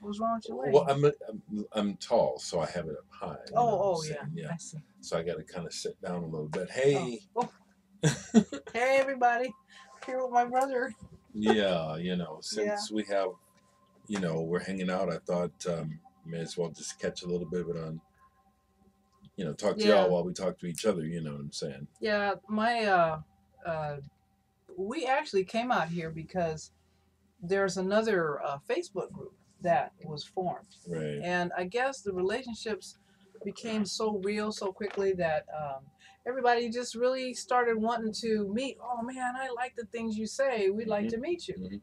What's wrong with your Well, legs? I'm tall, so I have it up high. You know what I'm Oh, yeah. saying? Yeah. I see. So I got to kind of sit down a little bit. Oh, Hey. oh. Hey, everybody. Here with my brother. Yeah, Yeah. since we have, we're hanging out, I thought may as well just catch a little bit of it on, talk to y'all Yeah. while we talk to each other. You know what I'm saying? Yeah. Uh, we actually came out here because there's another Facebook group that was formed. Right. And I guess the relationships became so real so quickly that everybody just really started wanting to meet. Oh man, I like the things you say. We'd like to meet you. Mm-hmm.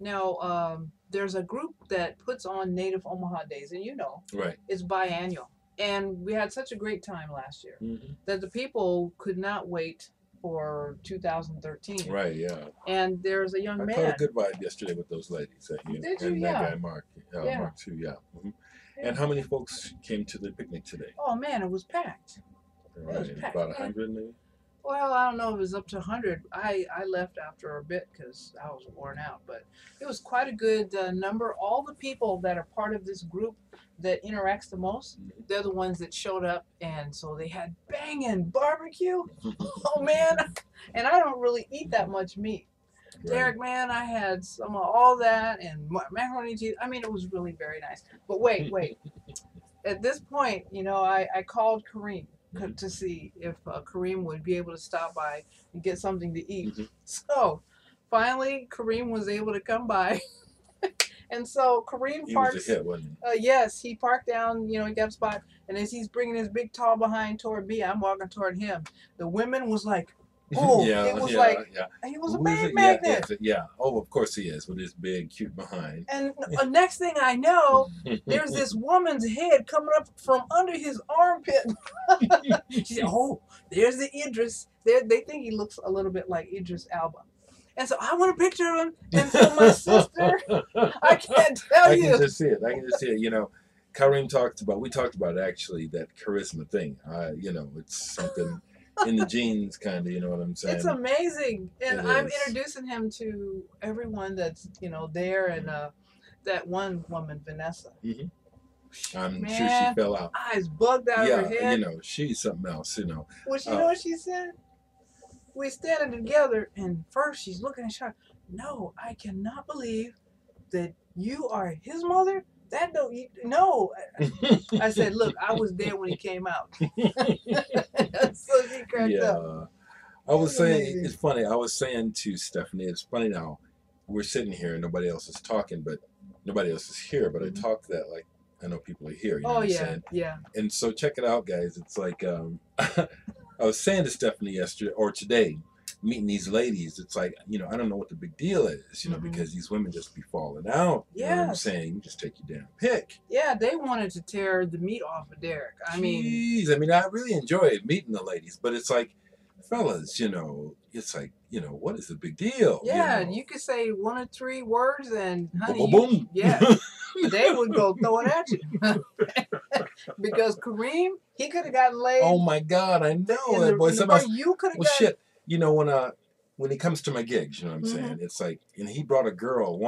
Now, there's a group that puts on Native Omaha Days, and Right. it's biannual. And we had such a great time last year Mm-hmm. that the people could not wait for 2013. Right. Yeah. And there's a young I caught a man. good vibe yesterday with those ladies Did you? and that Yeah. guy Mark. Yeah. Mark too. Yeah. Mm-hmm. Yeah. And how many folks came to the picnic today? Oh man, it was packed. Right. It was packed. About 100 maybe. Well, I don't know if it was up to 100. I left after a bit because I was worn out, but it was quite a good number. All the people that are part of this group that interacts the most, they're the ones that showed up, and so they had banging barbecue. Oh man, and I don't really eat that much meat. Right. Dereck, man, I had some of all that and macaroni and cheese. I mean, it was really very nice. But wait. At this point, I called Kareem to see if Kareem would be able to stop by and get something to eat. Mm-hmm. So finally, Kareem was able to come by. And so Kareem He was a parks. hit, wasn't Yes, he parked down, he got a spot. And as he's bringing his big tall behind toward me, I'm walking toward him. The women was like, he? oh, Yeah. it was Yeah. like, Yeah. he was a Who is bag it? Yeah. magnet. Yeah. Oh, of course he is with his big, cute behind. And next thing I know, there's this woman's head coming up from under his armpit. She said, "Oh, there's the Idris." They think he looks a little bit like Idris Elba. And so I want a picture of him. And so my sister, I can't tell I you. can just see it. I can just see it. Kareem we talked about actually that charisma thing. It's something in the genes, kind of. You know what I'm saying? It's amazing. And It I'm is. introducing him to everyone that's, there. And that one woman, Vanessa. Mm-hmm. I'm Man, sure she fell out. Eyes bugged out of her head. She's something else. Well, you know what she said? We're standing together, and first she's looking at her. No, I cannot believe that you are his mother. That don't no. I said, look, I was there when he came out. So she cracked up. I was saying, it's funny. I was saying to Stephanie, it's funny now. We're sitting here and nobody else is talking, but nobody else is here. But I talk that like I know people are here. You know what I'm saying? Yeah. And so check it out, guys. It's like I was saying to Stephanie yesterday or today, meeting these ladies. It's like I don't know what the big deal is, because these women just be falling out. You know what I'm saying? You just take your damn pick. Yeah, they wanted to tear the meat off of Dereck. I mean, I really enjoy meeting the ladies, but it's like, fellas, it's like, what is the big deal? Yeah, you could say one or three words and honey, boom. Yeah, they would go throw it at you. Because Kareem, he could have gotten laid. Oh my God, I know it, boy. You could have well, shit. When he comes to my gigs, you know what I'm saying? It's like, and he brought a girl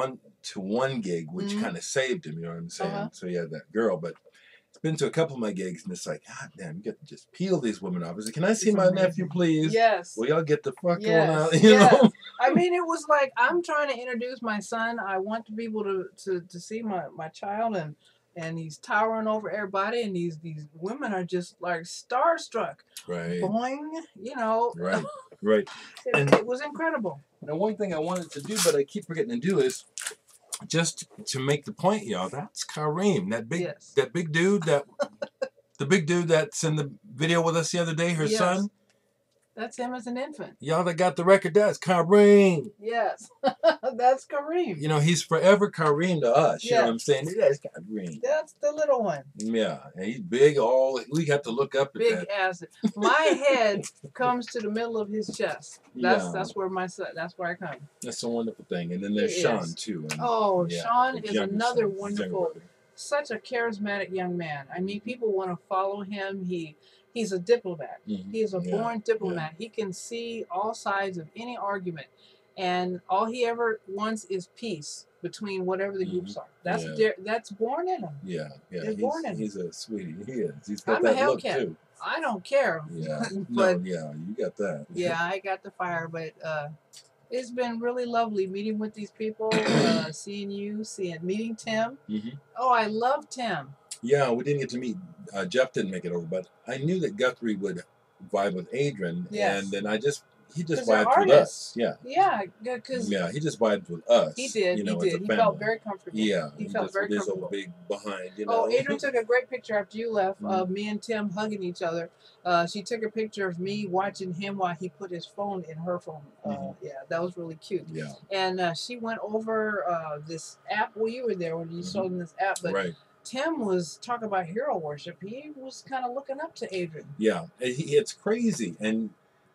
to one gig, which kind of saved him. You know what I'm saying? So he had that girl, but it's been to a couple of my gigs, and it's like, God damn, you got to just peel these women off. Is it, can I see my nephew, please? Yes. Will y'all get the fuck going out? Yes. I mean, it was like, I'm trying to introduce my son. I want to be able to see my child, and he's towering over everybody, and these women are just like starstruck. Right. Boing, Right. Right. It was incredible. Now, one thing I wanted to do, but I keep forgetting to do, is just to make the point, y'all. That's Kareem, that big dude, the big dude that's in the video with us the other day, her son. That's him as an infant. Y'all that got the record, that's Kareem. Yes, that's Kareem. He's forever Kareem to us. You know what I'm saying? That's Kareem. That's the little one. Yeah, and he's big. We got to look up at big that. ass. My head comes to the middle of his chest. That's where that's where I come. That's a wonderful thing. And then there's Sean too. And, Sean is another wonderful, such a charismatic young man. I mean, people want to follow him. He's a diplomat. He is a born diplomat. He can see all sides of any argument. and all he ever wants is peace between whatever the groups are. That's that's born in him. Yeah, yeah. It's born in him. He's a sweetie. He is. He's got I'm a that look Hellcat. too. I don't care. Yeah. But, no, yeah, you got that. Yeah, I got the fire, but it's been really lovely meeting with these people, seeing you, meeting Tim. Oh, I love Tim. Yeah, we didn't get to meet. Jeff didn't make it over, but I knew that Guthrie would vibe with Adrian, and then he just vibed with us. Yeah. Yeah, because he just vibed with us. He did. He did. He felt very comfortable. Yeah, he felt very comfortable. His old big behind. Oh, Adrian took a great picture after you left of me and Tim hugging each other. She took a picture of me watching him while he put his phone in her phone. Yeah, that was really cute. Yeah. And she went over this app. Well, you were there when you showed him this app, but. Right. Tim was talking about hero worship. He was kind of looking up to Adrian. Yeah, it's crazy, and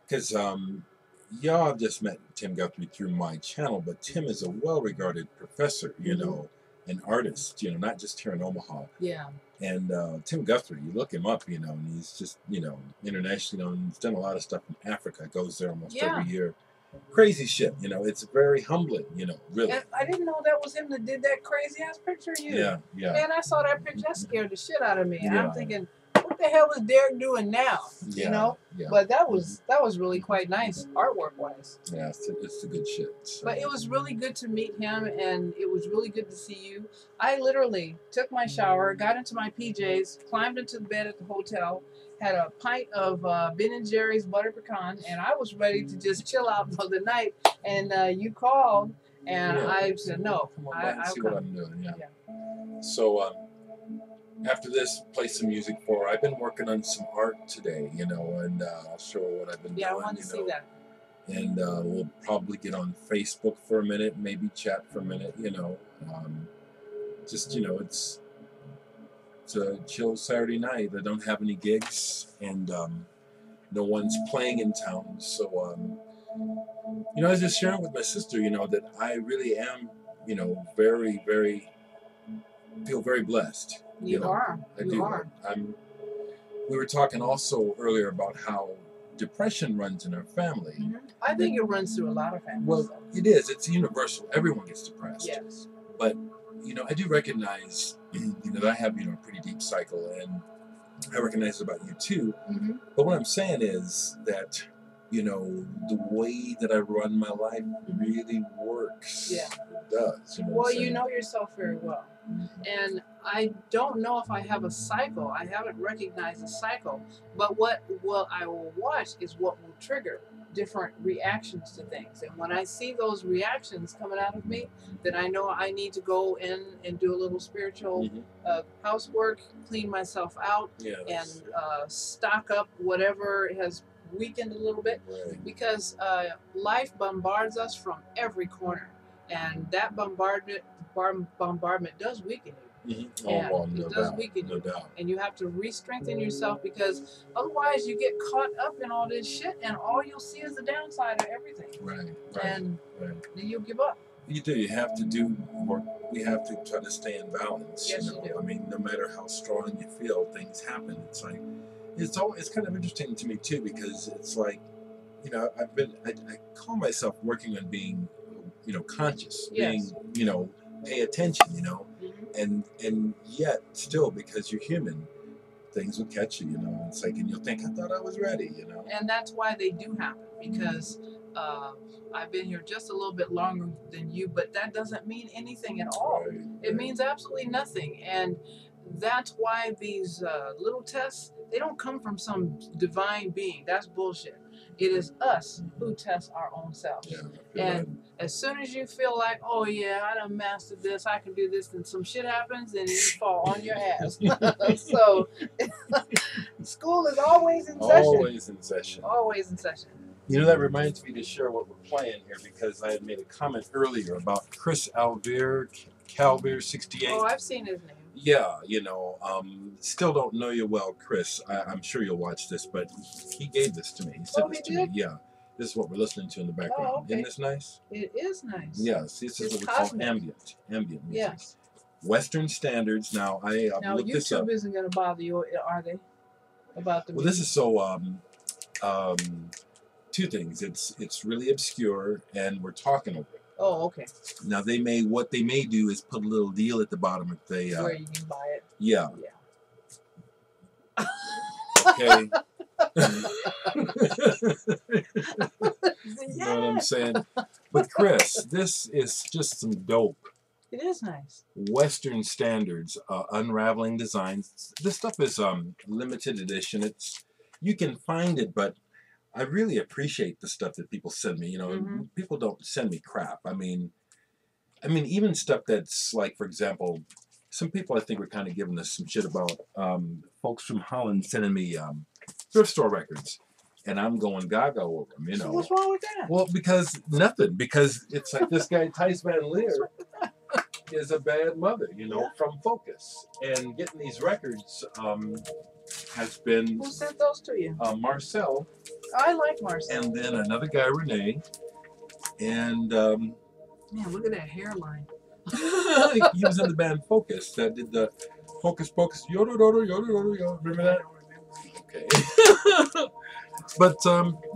because y'all have just met Tim Guthrie through my channel, but Tim is a well-regarded professor, you know, an artist, you know, not just here in Omaha. Yeah. And Tim Guthrie, you look him up, you know, and he's just, you know, internationally known. He's done a lot of stuff in Africa. Goes there almost every year. Crazy shit, you know. It's very humbling, you know, really. And I didn't know that was him that did that crazy ass picture of you. Yeah, yeah. Man, I saw that picture. That scared the shit out of me. Yeah. I'm thinking, what the hell is Dereck doing now? Yeah, you know. Yeah. But that was really quite nice artwork wise. Yeah, it's the good shit. So. But it was really good to meet him, and it was really good to see you. I literally took my shower, got into my PJs, climbed into the bed at the hotel. Had a pint of Ben & Jerry's butter pecan, and I was ready to just chill out for the night. And you called, and I said, no. Come on, I'll see what I'm doing, yeah. So after this, play some music for her. I've been working on some art today, you know, and I'll show her what I've been doing. Yeah, I want to see that. And we'll probably get on Facebook for a minute, maybe chat for a minute, you know. Just, you know, it's a chill Saturday night. I don't have any gigs, and no one's playing in town. So, you know, I was just sharing with my sister, you know, that I really am, you know, very, very, feel very blessed. You are. I do. We were talking also earlier about how depression runs in our family. I think it runs through a lot of families. Well, it is. It's universal. Everyone gets depressed. Yes. But you know, I do recognize, you know, that I have, you know, a pretty deep cycle, and I recognize it about you too. But what I'm saying is that, you know, the way that I run my life really works. Yeah. It does. You know well, you know yourself very well. And I don't know if I have a cycle. I haven't recognized a cycle. But what I will watch is what will trigger different reactions to things. And when I see those reactions coming out of me, then I know I need to go in and do a little spiritual housework, clean myself out, and stock up whatever has weakened a little bit. Because life bombards us from every corner. And that bombardment does weaken you. It does weaken you. No doubt. And you have to re-strengthen yourself, because otherwise you get caught up in all this shit, and all you'll see is the downside of everything. Right. And then you'll give up. You do. You have to do work. We have to try to stay in balance. Yes, you know? you do. I mean, no matter how strong you feel, things happen. It's like it's kind of interesting to me too, because it's like, you know, I call myself working on being, you know, conscious, being, you know, pay attention, you know, and yet still, because you're human, things will catch you, you know. It's like, and you'll think, I thought I was ready, you know. And that's why they do happen, because I've been here just a little bit longer than you, but that doesn't mean anything at all. It means absolutely nothing. And that's why these little tests, they don't come from some divine being. That's bullshit. It is us who test our own selves. And as soon as you feel like, oh yeah, I done mastered this, I can do this, then some shit happens and you fall on your ass. So school is always in session. Always in session. Always in session. You know, that reminds me to share what we're playing here, because I had made a comment earlier about Chris Calvert 68. Oh, I've seen his name. Yeah, you know, still don't know you well, Chris. I'm sure you'll watch this, but he gave this to me. He sent this to me. Yeah, this is what we're listening to in the background. Oh, okay. Isn't this nice? It is nice. Yes, this is what we call ambient music. Yes. Western standards. Now, I looked this up. YouTube isn't going to bother you, are they? About the music? Well, this is so two things. It's really obscure, and we're talking over it. Oh, okay. Now what they may do is put a little deal at the bottom if they where you can buy it. Yeah. Yeah. Okay. You know what I'm saying? But Chris, this is just some dope. It is nice. Western standards, unraveling designs. This stuff is limited edition. You can find it, but I really appreciate the stuff that people send me. You know, people don't send me crap. I mean, even stuff that's like, for example, some people I think were kind of giving us some shit about folks from Holland sending me thrift store records, and I'm going gaga over them. You know, so what's wrong with that? Well, because it's like this guy Thijs Van Leer is a bad mother, you know, from Focus, and getting these records has been. Who sent those to you? Marcel. I like Marcel. And then another guy, Renee, and man, look at that hairline. he was in the band Focus that did the Focus Pocus yodo dodo yodo dodo yodo. Remember that? Okay. But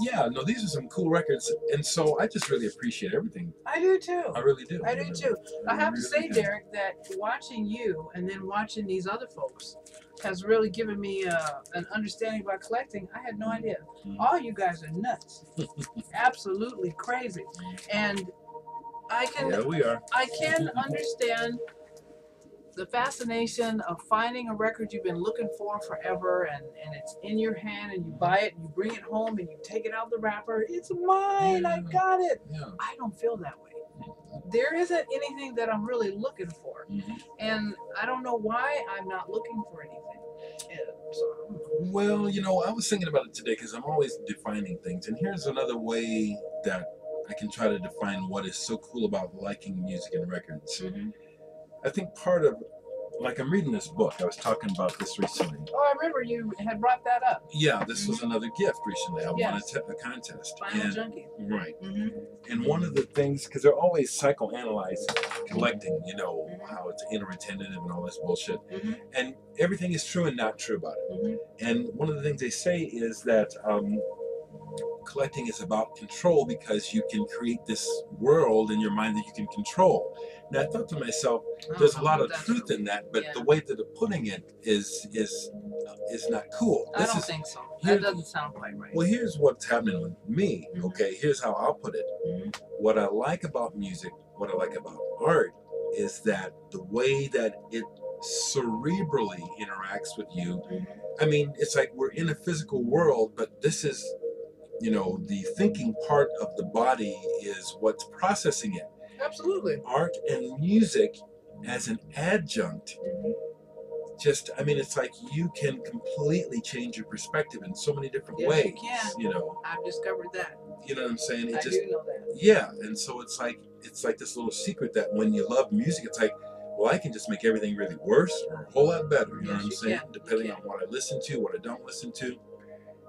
yeah, no, these are some cool records, and so I just really appreciate everything. I do too. I really do. I do too. I have to say, Dereck, that watching you and then watching these other folks has really given me an understanding about collecting. I had no idea. All you guys are nuts, absolutely crazy, and I can. Yeah, we are. I can understand the fascination of finding a record you've been looking for forever, and it's in your hand, and you buy it, and you bring it home, and you take it out the wrapper. It's mine. I got it. Yeah. I don't feel that way. There isn't anything that I'm really looking for, and I don't know why I'm not looking for anything. Well, you know, I was thinking about it today because I'm always defining things, and here's another way that I can try to define what is so cool about liking music and records. I think part of, like, I'm reading this book. I was talking about this recently. Oh, I remember you had brought that up. Yeah, this was another gift recently. I won a contest. Vinyl Junkie. Right. And one of the things, because they're always psychoanalyzing collecting, you know, how it's interretentive and all this bullshit. And everything is true and not true about it. And one of the things they say is that collecting is about control, because you can create this world in your mind that you can control. Now, I thought to myself, there's a lot of truth in that, but the way that they're putting it is not cool. I don't think so. That doesn't sound quite right. Well, here's what's happening with me. Okay, here's how I'll put it. What I like about music, what I like about art, is that the way that it cerebrally interacts with you. I mean, it's like we're in a physical world, but this is, you know, the thinking part of the body is what's processing it. Absolutely. Art and music as an adjunct. Just, I mean, it's like you can completely change your perspective in so many different ways. You can. You know, I've discovered that. You know what I'm saying? I do know that. Yeah, and so it's like this little secret that when you love music, it's like, well, I can just make everything really worse or a whole lot better. You know what I'm saying? Depending on what I listen to, what I don't listen to,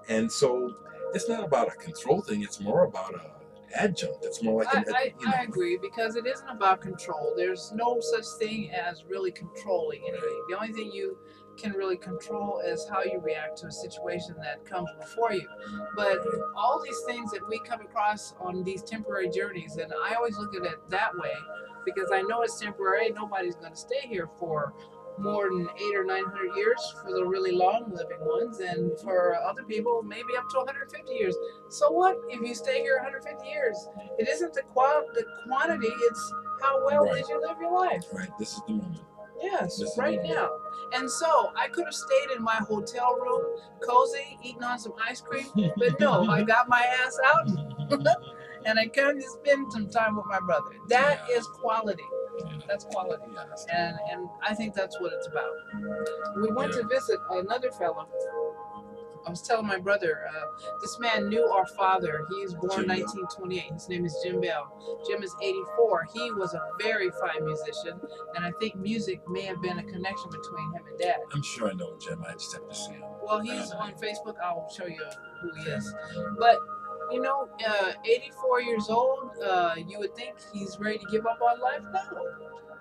and so it's not about a control thing. It's more about a adjunct. It's more like I agree, because it isn't about control. There's no such thing as really controlling anything. The only thing you can really control is how you react to a situation that comes before you. But all these things that we come across on these temporary journeys, and I always look at it that way, because I know it's temporary. Nobody's going to stay here for more than 800 or 900 years for the really long living ones, and for other people maybe up to 150 years. So what if you stay here 150 years? It isn't the quantity, it's how well did you live your life. Right, this is the moment. Yes, right now. And so I could have stayed in my hotel room, cozy, eating on some ice cream, but no, I got my ass out and I came to spend some time with my brother. That is quality. That's quality. And I think that's what it's about. We went to visit another fellow. I was telling my brother, this man knew our father. He's born 1928. His name is Jim Bell. Jim is 84. He was a very fine musician, and I think music may have been a connection between him and Dad. I'm sure I know Jim. I just have to see him. Well, he's on Facebook. I'll show you who he is. But, you know, 84 years old, you would think he's ready to give up on life. No.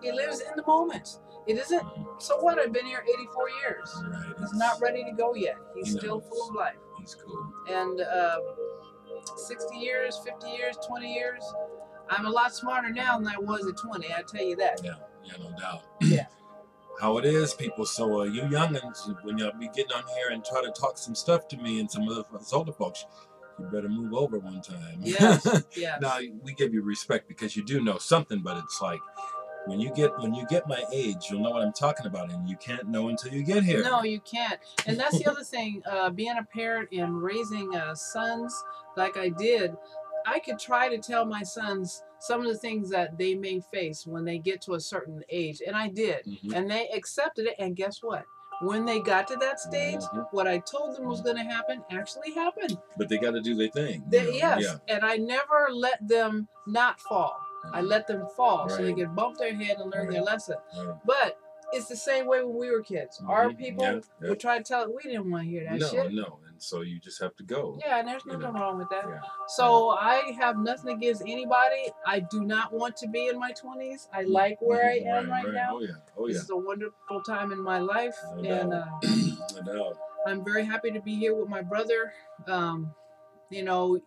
He lives in the moment. It isn't, so what, I've been here 84 years. Right. He's not ready to go yet. He's still full of life. He's cool. And 60 years, 50 years, 20 years. I'm a lot smarter now than I was at 20. I tell you that. Yeah, no doubt. Yeah. How it is, people. So you youngins, when y'all be getting on here and try to talk some stuff to me and some of us older folks, you better move over one time. Yes. Yes. Now we give you respect because you do know something, but it's like when you get my age, you'll know what I'm talking about, and you can't know until you get here. No, you can't. And that's the other thing. Being a parent and raising sons like I did, I could try to tell my sons some of the things that they may face when they get to a certain age, and I did, and they accepted it. And guess what? When they got to that stage, what I told them was going to happen actually happened. But they got to do their thing. Yes, yeah. And I never let them not fall. I let them fall so they could bump their head and learn their lesson. But it's the same way when we were kids. Our people would try to tell it. We didn't want to hear that shit. No. And so you just have to go. Yeah, and there's nothing wrong with that. Yeah. So I have nothing against anybody. I do not want to be in my 20s. I like where I am right now. Oh, yeah. This is a wonderful time in my life. I'm very happy to be here with my brother. You know,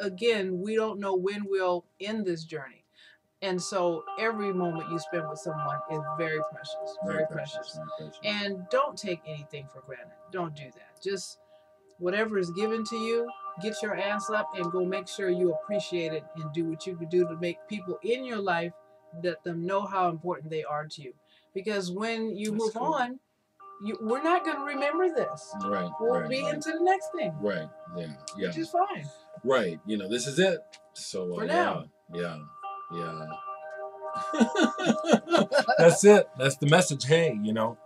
again, we don't know when we'll end this journey. And so every moment you spend with someone is very precious, very precious. And don't take anything for granted. Don't do that. Just whatever is given to you, get your ass up and go make sure you appreciate it and do what you can do to make people in your life, let them know how important they are to you. Because when you move on, we're not going to remember this. Right. We'll be into the next thing. Right. Yeah. Which is fine. Right. You know, this is it. So for now. Yeah. That's it. That's the message. Hey, you know,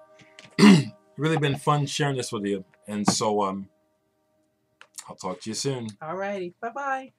really been fun sharing this with you. And so I'll talk to you soon. All righty. Bye-bye.